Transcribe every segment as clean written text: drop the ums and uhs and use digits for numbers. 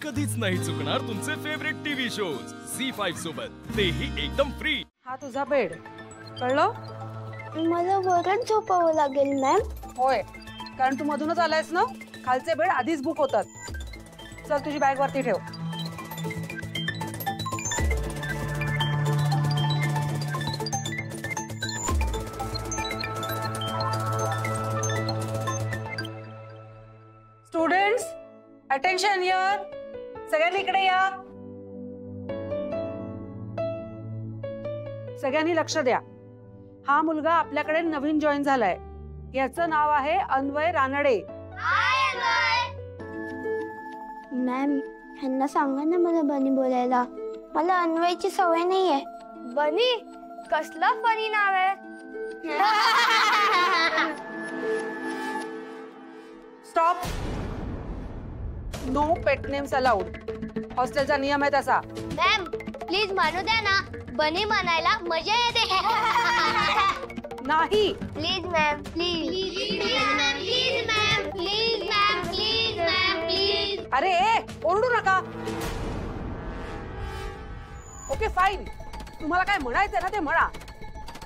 कधीच नाही चुकणार तुमचे फेवरेट टीव्ही शोज झी5 सोबत, तेही एकदम फ्री। हा तुझा बेड, कळलं? मला वरच झोपावं लागेल मॅम? होय, कारण तू मधूनच आलायस ना, खालचे बेड आधीच बुक होतात। चल तुझी बॅग वरती ठेव। स्टुडंट्स अटेन्शन हियर, सगळ्यांनी इकडे या। सगळ्यांनी लक्ष द्या। हा मुलगा आपल्याकडे नवीन जॉईन झालाय। याचं नाव आहे अन्वय रानडे। मॅम ह्यांना सांगा ना मला बनी बोलायला, मला अन्वयची सवय नाहीये। बनी? कसला फनी नाव आहे। स्टॉप, नो पेट नेम्स अलाउड। हॉस्टेलचा नियम आहे तसा। मॅम प्लीज मानू द्या ना, बनी म्हणायला मजा येते। नाही please ma'am, please please ma'am, please ma'am, please ma'am, please. अरे ओरडू नका। ओके फाईन, तुम्हाला काय म्हणायचं ना ते म्हणा।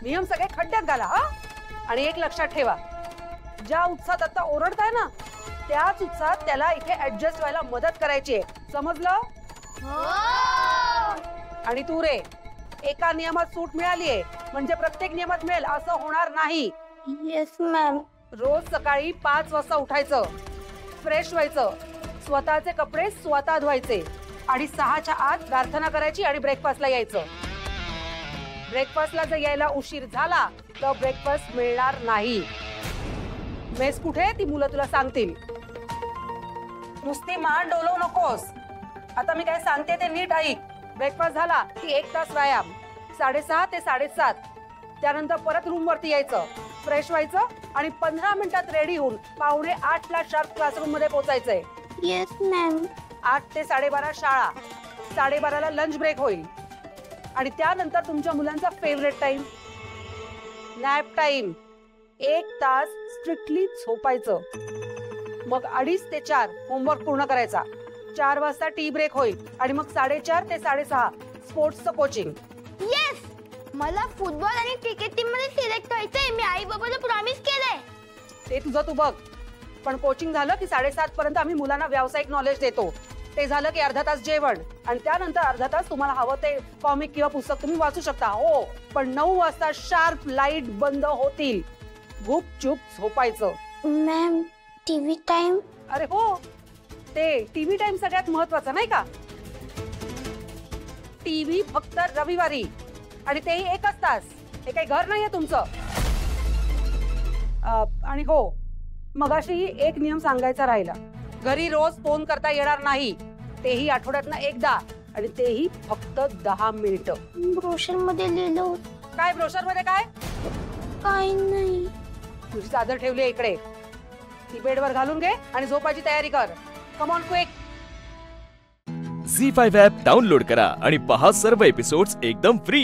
नियम सगळे खड्ड्यात घाला हा। आणि एक लक्षात ठेवा, ज्या उत्साहात आता ओरडताय ना, त्याच उत्साहात त्याला इथे ऍडजस्ट व्हायला मदत करायची आहे, समजलं? आणि तू रे, एका नियमात सूट मिळालीये म्हणजे प्रत्येक नियमात मिळेल असं होणार नाही। Yes ma'am. रोज सकाळी 5 वाजता उठायचं, फ्रेश व्हायचं, स्वतःचे कपडे स्वतः धुवायचे आणि 6च्या आत प्रार्थना करायची आणि ब्रेकफास्टला यायचं। ब्रेकफास्टला जर यायला उशीर झाला तर ब्रेकफास्ट मिळणार नाही। मेस कुठे ती मुलं तुला सांगतील। नुसती मान डोलवू नकोस। आता मी काय सांगते ते नीट ऐक। ब्रेकफास्ट झाला की 1 तास व्यायाम, 6:30 ते 7:30, त्यानंतर परत रूम वरती यायचं, फ्रेश व्हायचं आणि 15 मिनिटात रेडी होऊन 7:45ला शार्प क्लासरूम मध्ये पोहोचायचंय। Yes ma'am. 8 ते 12:30 शाळा, 12:30ला लंच ब्रेक होईल आणि त्यानंतर तुमच्या मुलांचा फेवरेट टाइम नॅप टाइम। 1 तास स्ट्रिक्टली झोपायचं, मग 2:30 ते 4 होमवर्क पूर्ण करायचा। 4 वाजता टी ब्रेक होईल आणि मग 4:30 ते 6:30 स्पोर्ट्सचं कोचिंग। येस, मला फुटबॉल आणि क्रिकेट टीम मध्ये सिलेक्ट व्हायचंय। मी आई बाबाला प्रॉमिस केलंय। ते तुझं तू बघ, पण कोचिंग झालं की 7:30 पर्यंत आम्ही मुलांना व्यावसायिक नॉलेज देतो। ते झालं की अर्धा तास जेवण आणि त्यानंतर अर्धा तास तुम्हाला हवं ते कॉमिक किंवा पुस्तक तुम्ही वाचू शकता। हो, पण 9 वाजता शार्प लाईट बंद होतील, गुपचूप झोपायचं। Ma'am TV time? अरे हो, ते टीव्ही टाइम सगळ्यात महत्वाचा नाही का? टीव्ही फक्त रविवारी आणि तेही 1च तास। हे काही घर नाहीये तुमचं। आणि हो, मगाशी एक नियम सांगायचा राहिला, घरी रोज फोन करता येणार नाही, तेही आठवड्यातनं एकदा आणि तेही फक्त 10 मिनिटं। ब्रोशर मध्ये लिहिलं होतं। काय ब्रोशर मध्ये काय? काही नाही। तुझी चादर ठेवली इकडे, ती बेडवर घालून घे आणि झोपायची तयारी कर। Come on quick. Zee5 app download करा आणि पहा सर्व एपिसोड्स एकदम फ्री।